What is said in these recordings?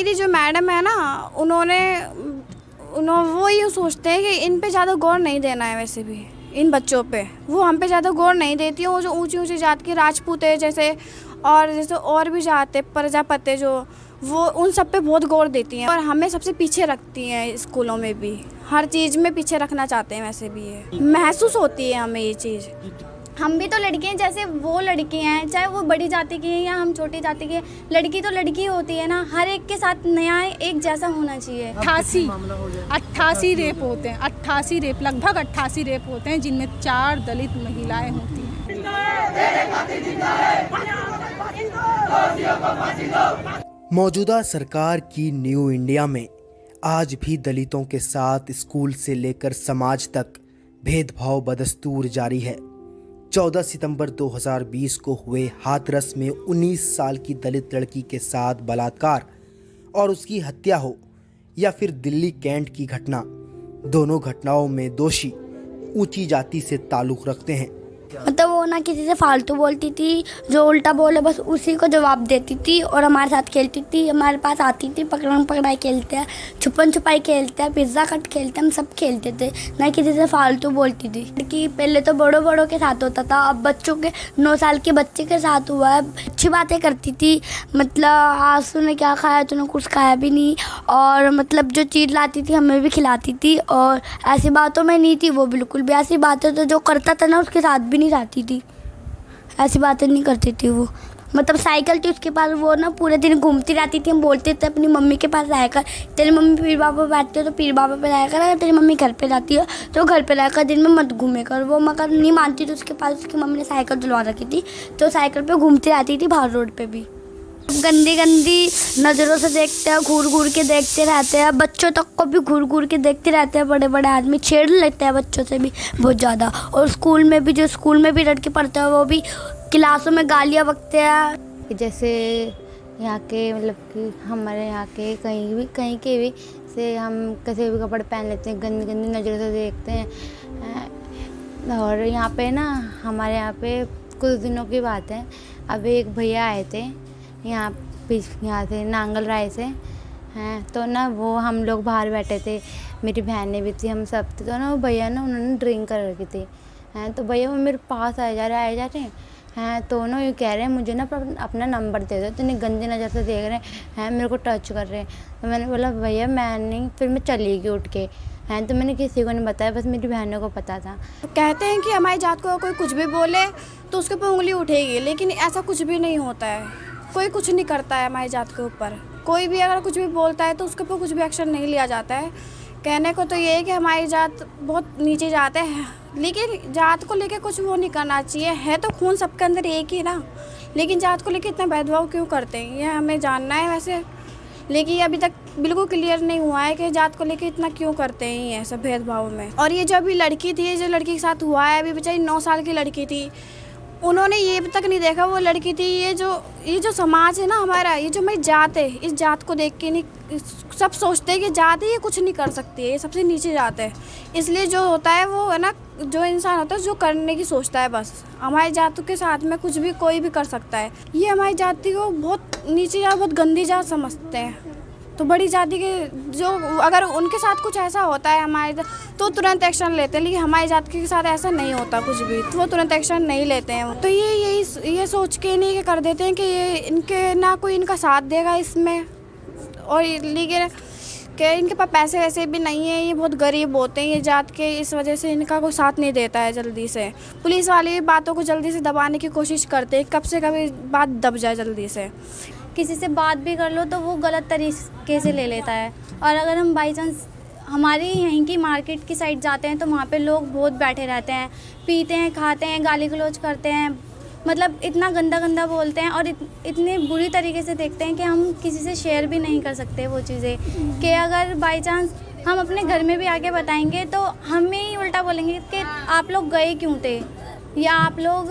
मेरी जो मैडम है ना, उन्होंने वो यूँ सोचते हैं कि इन पे ज़्यादा गौर नहीं देना है। वैसे भी इन बच्चों पे वो हम पे ज़्यादा गौर नहीं देती हैं। वो जो ऊंची ऊंची जात की राजपूत है जैसे और भी जात है प्रजापति जो, वो उन सब पे बहुत गौर देती हैं और हमें सबसे पीछे रखती हैं। स्कूलों में भी हर चीज़ में पीछे रखना चाहते हैं। वैसे भी ये महसूस होती है हमें ये चीज़। हम भी तो लड़के हैं, जैसे वो लड़की हैं, चाहे वो बड़ी जाति की हैं या हम छोटी जाति की हैं, लड़की तो लड़की होती है ना। हर एक के साथ न्याय एक जैसा होना चाहिए। 88 रेप होते हैं, 88 रेप, लगभग 88 रेप होते हैं, जिनमें 4 दलित महिलाएं होती हैं। मौजूदा सरकार की न्यू इंडिया में आज भी दलितों के साथ स्कूल से लेकर समाज तक भेदभाव बदस्तूर जारी है। 14 सितंबर 2020 को हुए हाथरस में 19 साल की दलित लड़की के साथ बलात्कार और उसकी हत्या हो या फिर दिल्ली कैंट की घटना, दोनों घटनाओं में दोषी ऊंची जाति से ताल्लुक़ रखते हैं। मतलब वो ना किसी से फालतू बोलती थी, जो उल्टा बोले बस उसी को जवाब देती थी और हमारे साथ खेलती थी। हमारे पास आती थी, पकड़म पकड़ाई खेलते हैं, छुपन छुपाई खेलते हैं, पिज्ज़ा कट खेलते हैं, हम सब खेलते थे। ना किसी से फालतू बोलती थी कि पहले तो बड़ों बड़ों के साथ होता था, अब बच्चों के 9 साल के बच्चे के साथ हुआ है। अच्छी बातें करती थी, मतलब आज तूने क्या खाया, तूने कुछ खाया भी नहीं, और मतलब जो चीज़ लाती थी हमें भी खिलाती थी। और ऐसी बातों में नहीं थी वो, बिल्कुल भी ऐसी बातें तो जो करता था ना उसके साथ भी नहीं जाती थी, ऐसी बातें नहीं करती थी वो। मतलब साइकिल थी उसके पास, वो ना पूरे दिन घूमती रहती थी। हम बोलते थे अपनी मम्मी के पास रह कर, तेरी मम्मी पीर बाबा बैठती हो तो पीर बाबा पे रह कर, अगर तेरी मम्मी घर पे जाती हो तो घर पे रह कर, दिन में मत घूमे कर। वो मगर नहीं मानती थी। उसके पास उसकी मम्मी ने साइकिल दिलवा रखी थी, तो साइकिल पर घूमती रहती थी बाहर रोड पर भी। गंदी गंदी नज़रों से देखते हैं, घूर घूर के देखते रहते हैं, बच्चों तक को भी घूर घूर के देखते रहते हैं। बड़े बड़े आदमी छेड़ लेते हैं बच्चों से भी बहुत ज़्यादा। और स्कूल में भी, जो स्कूल में भी लड़के पढ़ते हैं वो भी क्लासों में गालियाँ बकते हैं। जैसे यहाँ के मतलब कि हमारे यहाँ के कहीं के भी से हम कैसे भी कपड़े पहन लेते हैं, गंदी गंदी नज़रों से देखते हैं। और यहाँ पे ना हमारे यहाँ पे कुछ दिनों की बात है, अभी एक भैया आए थे यहाँ से नांगल राय से हैं, तो ना वो हम लोग बाहर बैठे थे, मेरी बहनें भी थी, हम सब थे। तो ना वो भैया ना उन्होंने ड्रिंक कर रखी थी हैं, तो भैया वो मेरे पास आए जा रहे हैं। तो ना ये कह रहे हैं मुझे ना अपना नंबर दे दो, तो इतनी गंदी नज़र से देख रहे हैं, मेरे को टच कर रहे हैं। तो मैंने बोला भैया मैं नहीं, फिर मैं चली गई उठ के हैं। तो मैंने किसी को नहीं बताया, बस मेरी बहनों को पता था। कहते हैं कि हमारी जात को कोई कुछ भी बोले तो उसके ऊपर उंगली उठेगी, लेकिन ऐसा कुछ भी नहीं होता है। कोई कुछ नहीं करता है हमारी जात के ऊपर। कोई भी अगर कुछ भी बोलता है तो उसके ऊपर कुछ भी एक्शन नहीं लिया जाता है। कहने को तो ये है कि हमारी जात बहुत नीचे जात है, लेकिन जात को लेके कुछ वो नहीं करना चाहिए। है तो खून सबके अंदर एक ही ना, लेकिन जात को लेके इतना भेदभाव क्यों करते हैं ये हमें जानना है वैसे। लेकिन ये अभी तक बिल्कुल क्लियर नहीं हुआ है कि जात को लेके इतना क्यों करते हैं ये सब भेदभाव में। और ये जो अभी लड़की थी, जो लड़की के साथ हुआ है, अभी बेचारी 9 साल की लड़की थी, उन्होंने ये अब तक नहीं देखा वो लड़की थी। ये जो समाज है ना हमारा, ये जो हमारी जात है, इस जात को देख के नहीं सब सोचते हैं कि जात है ये कुछ नहीं कर सकती है, ये सबसे नीचे जात है। इसलिए जो होता है वो है ना, जो इंसान होता है जो करने की सोचता है, बस हमारी जात के साथ में कुछ भी कोई भी कर सकता है। ये हमारी जाति को बहुत नीचे जात, बहुत गंदी जात समझते हैं। तो बड़ी जाति के जो अगर उनके साथ कुछ ऐसा होता है हमारे तो तुरंत एक्शन लेते हैं, लेकिन हमारी जाति के साथ ऐसा नहीं होता कुछ भी, तो वो तुरंत एक्शन नहीं लेते हैं। तो ये सोच के नहीं कर देते हैं कि ये इनके ना कोई इनका साथ देगा इसमें, और लेकिन कि इनके पास पैसे वैसे भी नहीं है, ये बहुत गरीब होते हैं ये जात के, इस वजह से इनका कोई साथ नहीं देता है जल्दी से। पुलिस वाले बातों को जल्दी से दबाने की कोशिश करते हैं, कब से कभी बात दब जाए जल्दी से। किसी से बात भी कर लो तो वो गलत तरीके से ले लेता है। और अगर हम बाई चांस हमारी यहीं की मार्केट की साइड जाते हैं तो वहाँ पे लोग बहुत बैठे रहते हैं, पीते हैं, खाते हैं, गाली गलौज करते हैं, मतलब इतना गंदा गंदा बोलते हैं और इतने बुरी तरीके से देखते हैं कि हम किसी से शेयर भी नहीं कर सकते वो चीज़ें। कि अगर बाई चांस हम अपने घर में भी आके बताएंगे तो हमें ही उल्टा बोलेंगे कि आप लोग गए क्यों थे, या आप लोग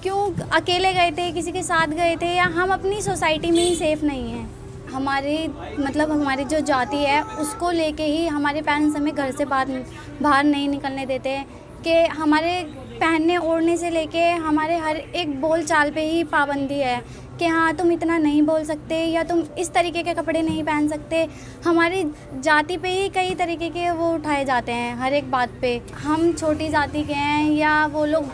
क्यों अकेले गए थे, किसी के साथ गए थे, या हम अपनी सोसाइटी में ही सेफ़ नहीं हैं। हमारी जो जाति है उसको लेके ही हमारे पेरेंट्स हमें घर से बाहर नहीं निकलने देते हैं। कि हमारे पहनने ओढ़ने से लेके हमारे हर एक बोल चाल पे ही पाबंदी है कि हाँ तुम इतना नहीं बोल सकते या तुम इस तरीके के कपड़े नहीं पहन सकते। हमारी जाति पे ही कई तरीके के वो उठाए जाते हैं हर एक बात पे। हम छोटी जाति के हैं या वो लोग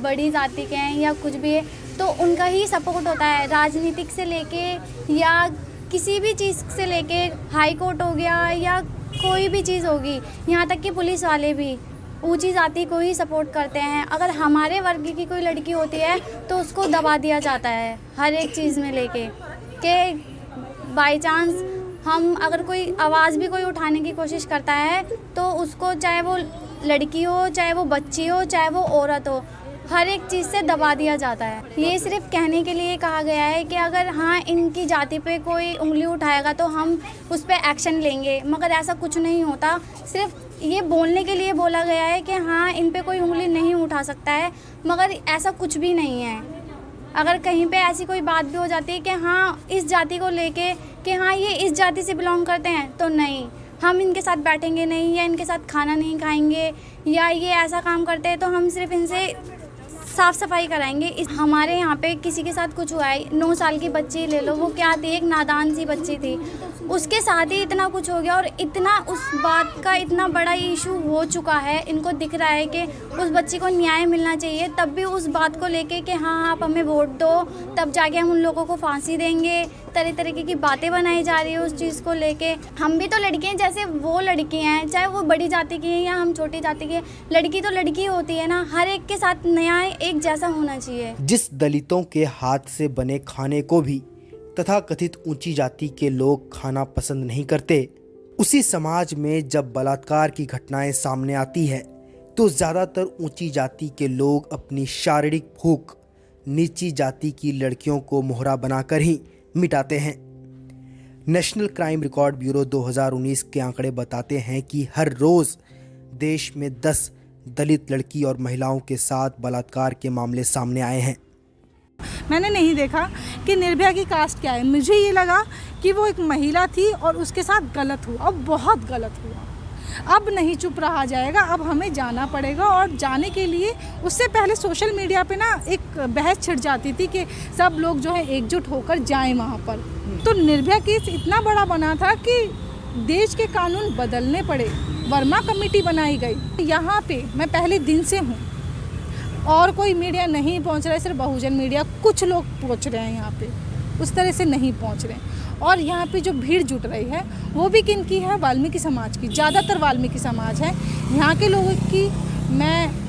बड़ी जाति के हैं या कुछ भी है तो उनका ही सपोर्ट होता है, राजनीतिक से लेके या किसी भी चीज़ से लेके, हाई कोर्ट हो गया या कोई भी चीज़ होगी, यहाँ तक कि पुलिस वाले भी ऊंची जाति को ही सपोर्ट करते हैं। अगर हमारे वर्ग की कोई लड़की होती है तो उसको दबा दिया जाता है हर एक चीज़ में लेके कि बाई चांस हम अगर कोई आवाज़ भी कोई उठाने की कोशिश करता है तो उसको, चाहे वो लड़की हो, चाहे वो बच्ची हो, चाहे वो औरत हो, हर एक चीज़ से दबा दिया जाता है। ये सिर्फ कहने के लिए कहा गया है कि अगर हाँ इनकी जाति पे कोई उंगली उठाएगा तो हम उस पर एक्शन लेंगे, मगर ऐसा कुछ नहीं होता। सिर्फ ये बोलने के लिए बोला गया है कि हाँ इन पे कोई उंगली नहीं उठा सकता है, मगर ऐसा कुछ भी नहीं है। अगर कहीं पे ऐसी कोई बात भी हो जाती है कि हाँ इस जाति को लेके कि हाँ ये इस जाति से बिलोंग करते हैं तो नहीं, हम इनके साथ बैठेंगे नहीं या इनके साथ खाना नहीं खाएंगे या ये ऐसा काम करते हैं तो हम सिर्फ इनसे साफ़ सफाई कराएंगे। हमारे यहाँ पे किसी के साथ कुछ हुआ है, 9 साल की बच्ची ले लो, वो क्या थी, एक नादान सी बच्ची थी, उसके साथ ही इतना कुछ हो गया और इतना उस बात का इतना बड़ा इशू हो चुका है। इनको दिख रहा है कि उस बच्ची को न्याय मिलना चाहिए, तब भी उस बात को लेके कि हाँ आप हमें वोट दो तब जाके हम उन लोगों को फांसी देंगे, तरह तरीके की बातें बनाई जा रही है उस चीज़ को लेके। हम भी तो लड़की हैं जैसे वो लड़की हैं, चाहे वो बड़ी जाति की हैं या हम छोटी जाति की, लड़की तो लड़की होती है ना। हर एक के साथ न्याय एक जैसा होना चाहिए। जिस दलितों के हाथ से बने खाने को भी तथा कथित ऊंची जाति के लोग खाना पसंद नहीं करते, उसी समाज में जब बलात्कार की घटनाएं सामने आती है तो ज़्यादातर ऊंची जाति के लोग अपनी शारीरिक भूख नीची जाति की लड़कियों को मोहरा बनाकर ही मिटाते हैं। नेशनल क्राइम रिकॉर्ड ब्यूरो 2019 के आंकड़े बताते हैं कि हर रोज़ देश में 10 दलित लड़की और महिलाओं के साथ बलात्कार के मामले सामने आए हैं। मैंने नहीं देखा कि निर्भया की कास्ट क्या है, मुझे ये लगा कि वो एक महिला थी और उसके साथ गलत हुआ और बहुत गलत हुआ। अब नहीं चुप रहा जाएगा, अब हमें जाना पड़ेगा और जाने के लिए उससे पहले सोशल मीडिया पे ना एक बहस छिड़ जाती थी कि सब लोग जो है एकजुट होकर जाएं वहाँ पर। तो निर्भया केस इतना बड़ा बना था कि देश के कानून बदलने पड़े, वर्मा कमेटी बनाई गई। यहाँ पे मैं पहले दिन से हूँ और कोई मीडिया नहीं पहुँच रहा है, सिर्फ बहुजन मीडिया कुछ लोग पहुँच रहे हैं यहाँ पे, उस तरह से नहीं पहुँच रहे। और यहाँ पे जो भीड़ जुट रही है वो भी किन की है, वाल्मीकि समाज की, ज़्यादातर वाल्मीकि समाज है। यहाँ के लोगों की मैं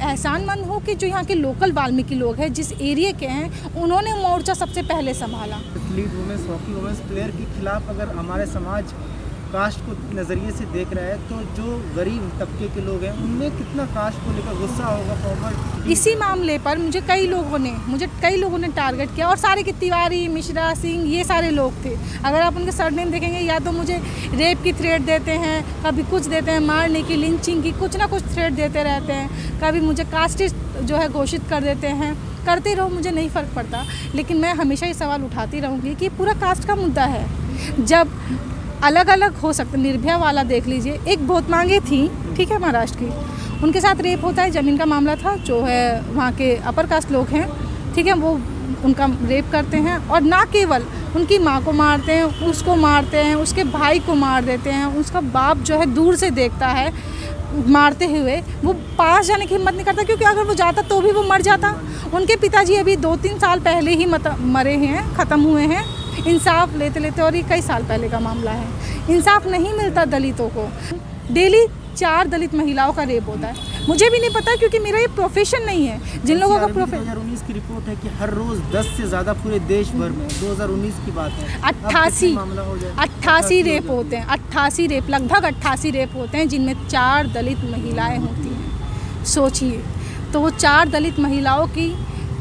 एहसानमंद हूँ कि जो यहाँ के लोकल वाल्मीकि लोग हैं, जिस एरिया के हैं, उन्होंने मोर्चा सबसे पहले संभाला। Athlete women's, hockey women's player के खिलाफ अगर हमारे समाज कास्ट को नज़रिए से देख रहा है तो जो गरीब तबके के लोग हैं उनमें कितना कास्ट को लेकर गुस्सा होगा फॉरवर्ड। इसी मामले पर मुझे कई लोगों ने टारगेट किया और सारे के तिवारी, मिश्रा, सिंह, ये सारे लोग थे। अगर आप उनके सरनेम देखेंगे या तो मुझे रेप की थ्रेट देते हैं, कभी कुछ देते हैं, मारने की, लिंचिंग की, कुछ ना कुछ थ्रेट देते रहते हैं, कभी मुझे कास्टिस्ट जो है घोषित कर देते हैं। करते रहो, मुझे नहीं फ़र्क पड़ता, लेकिन मैं हमेशा ये सवाल उठाती रहूँगी कि पूरा कास्ट का मुद्दा है। जब अलग अलग हो सकता, निर्भया वाला देख लीजिए, एक बहुत मांगे थी, ठीक है, महाराष्ट्र की, उनके साथ रेप होता है, ज़मीन का मामला था, जो है वहाँ के अपर कास्ट लोग हैं, ठीक है, वो उनका रेप करते हैं और ना केवल उनकी माँ को मारते हैं, उसको मारते हैं, उसके भाई को मार देते हैं, उसका बाप जो है दूर से देखता है मारते हुए, वो पास जाने की हिम्मत नहीं करता क्योंकि अगर वो जाता तो भी वो मर जाता। उनके पिताजी अभी 2-3 साल पहले ही मरे हैं, ख़त्म हुए हैं, इंसाफ लेते लेते, और ये कई साल पहले का मामला है। इंसाफ नहीं मिलता दलितों को। डेली 4 दलित महिलाओं का रेप होता है। मुझे भी नहीं पता क्योंकि मेरा ये प्रोफेशन नहीं है। जिन लोगों का प्रोफेशन, 2019 की रिपोर्ट है कि हर रोज 10 से ज़्यादा पूरे देश भर में, 2019 की बात है, 88 रेप होते हैं। 88 रेप, लगभग 88 रेप होते हैं, जिनमें 4 दलित महिलाएं होती हैं। सोचिए, तो वो 4 दलित महिलाओं की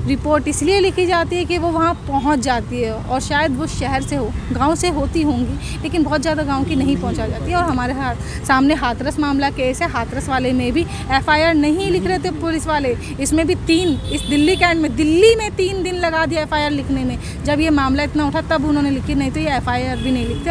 रिपोर्ट इसलिए लिखी जाती है कि वो वहाँ पहुँच जाती है, और शायद वो शहर से हो, गांव से होती होंगी, लेकिन बहुत ज़्यादा गांव की नहीं पहुँचा जाती है। और हमारे सामने हाथरस मामला केस है, हाथरस वाले में भी FIR नहीं लिख रहे थे पुलिस वाले, इसमें भी 3, इस दिल्ली कैंट में, दिल्ली में 3 दिन लगा दिया FIR लिखने में। जब ये मामला इतना उठा तब उन्होंने लिखी, नहीं तो ये FIR भी नहीं लिखते।